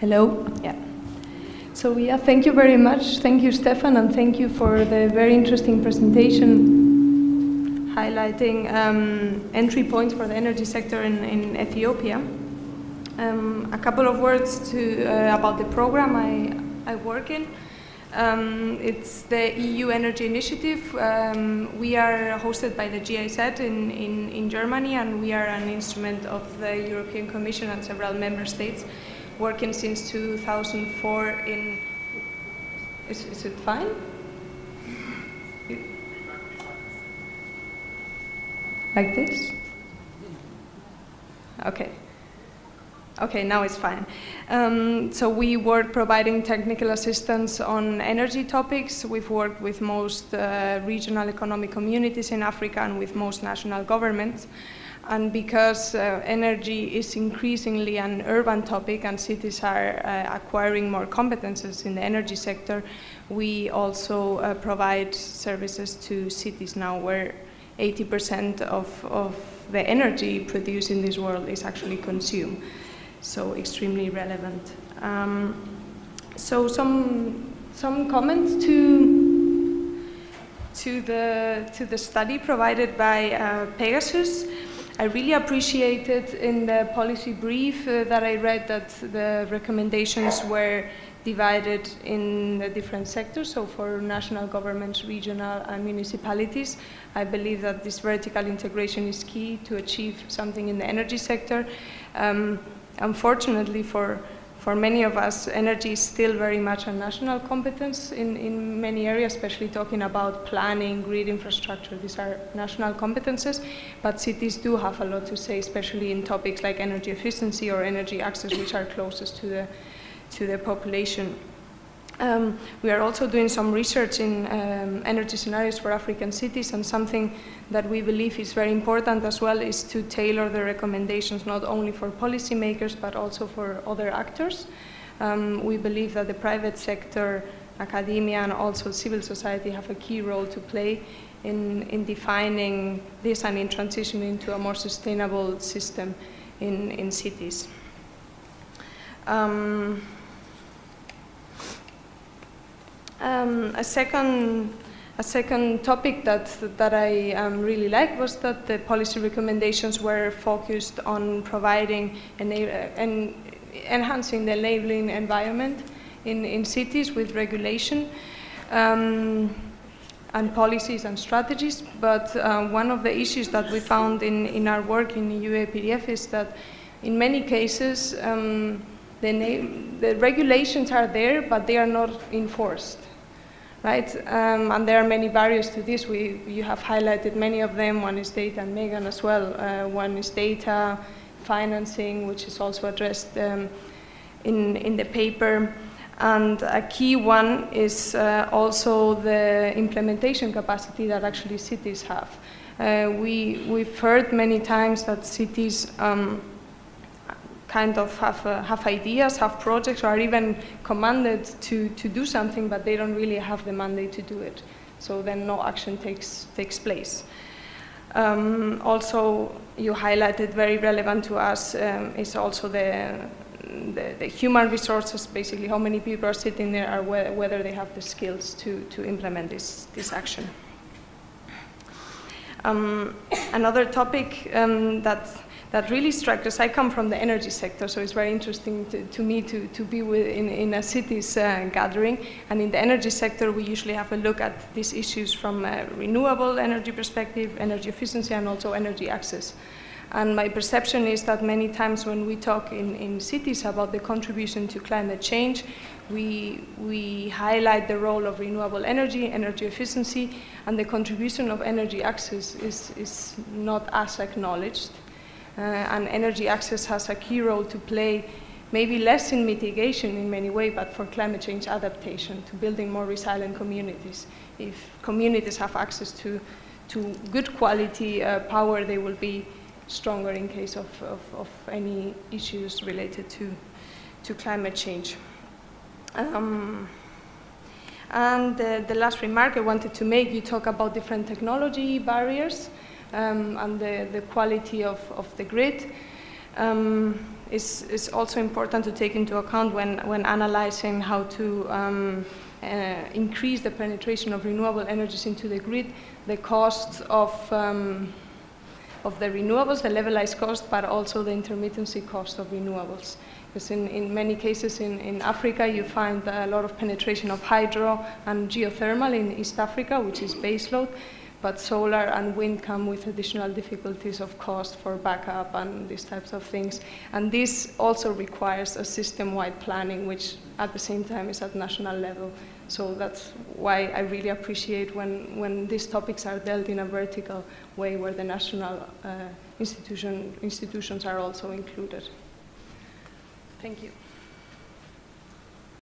Hello. Yeah. So yeah, thank you very much. Thank you, Stefan, and thank you for the very interesting presentation highlighting entry points for the energy sector in Ethiopia. A couple of words about the program I work in. It's the EU Energy Initiative. We are hosted by the GIZ in Germany, and we are an instrument of the European Commission and several member states, working since 2004 in... Is it fine? Like this? Okay. Okay, now it's fine. So we work providing technical assistance on energy topics. We've worked with most regional economic communities in Africa and with most national governments. And because energy is increasingly an urban topic and cities are acquiring more competences in the energy sector, we also provide services to cities now where 80% of the energy produced in this world is actually consumed. So extremely relevant. So some comments to the study provided by Pegasus. I really appreciated in the policy brief that I read that the recommendations were divided in the different sectors. So for national governments, regional and municipalities, I believe that this vertical integration is key to achieve something in the energy sector. Unfortunately, for many of us, energy is still very much a national competence in many areas, especially talking about planning, grid infrastructure. These are national competences, but cities do have a lot to say, especially in topics like energy efficiency or energy access, which are closest to the population. We are also doing some research in energy scenarios for African cities, and something that we believe is very important as well is to tailor the recommendations not only for policymakers but also for other actors. We believe that the private sector, academia, and also civil society have a key role to play in defining this and in transitioning to a more sustainable system in cities. A second topic that I really liked was that the policy recommendations were focused on providing and enhancing the enabling environment in cities with regulation and policies and strategies. But one of the issues that we found in our work in UAPDF is that in many cases the regulations are there, but they are not enforced. Right, and there are many barriers to this. You have highlighted many of them. One is data, and Megan as well. One is data, financing, which is also addressed in the paper. And a key one is also the implementation capacity that actually cities have. We've heard many times that cities kind of have ideas, have projects, or are even commanded to do something, but they don't really have the mandate to do it. So then no action takes place. Also, you highlighted very relevant to us is also the human resources, basically how many people are sitting there, or whether they have the skills to implement this action. Another topic that really struck us. I come from the energy sector, so it's very interesting to me to be in a cities gathering. And in the energy sector, we usually have a look at these issues from a renewable energy perspective, energy efficiency, and also energy access. And my perception is that many times when we talk in cities about the contribution to climate change, we highlight the role of renewable energy, energy efficiency, and the contribution of energy access is not as acknowledged. And energy access has a key role to play, maybe less in mitigation in many ways, but for climate change adaptation, to building more resilient communities. If communities have access to good quality power, they will be stronger in case of any issues related to climate change. And the last remark I wanted to make, you talk about different technology barriers and the quality of the grid. is also important to take into account when analyzing how to increase the penetration of renewable energies into the grid, the cost of the renewables, the levelized cost, but also the intermittency cost of renewables. Because in many cases in Africa, you find a lot of penetration of hydro and geothermal in East Africa, which is baseload, but solar and wind come with additional difficulties of cost for backup and these types of things. And this also requires a system-wide planning, which at the same time is at national level. So that's why I really appreciate when these topics are dealt in a vertical way where the national institutions are also included. Thank you.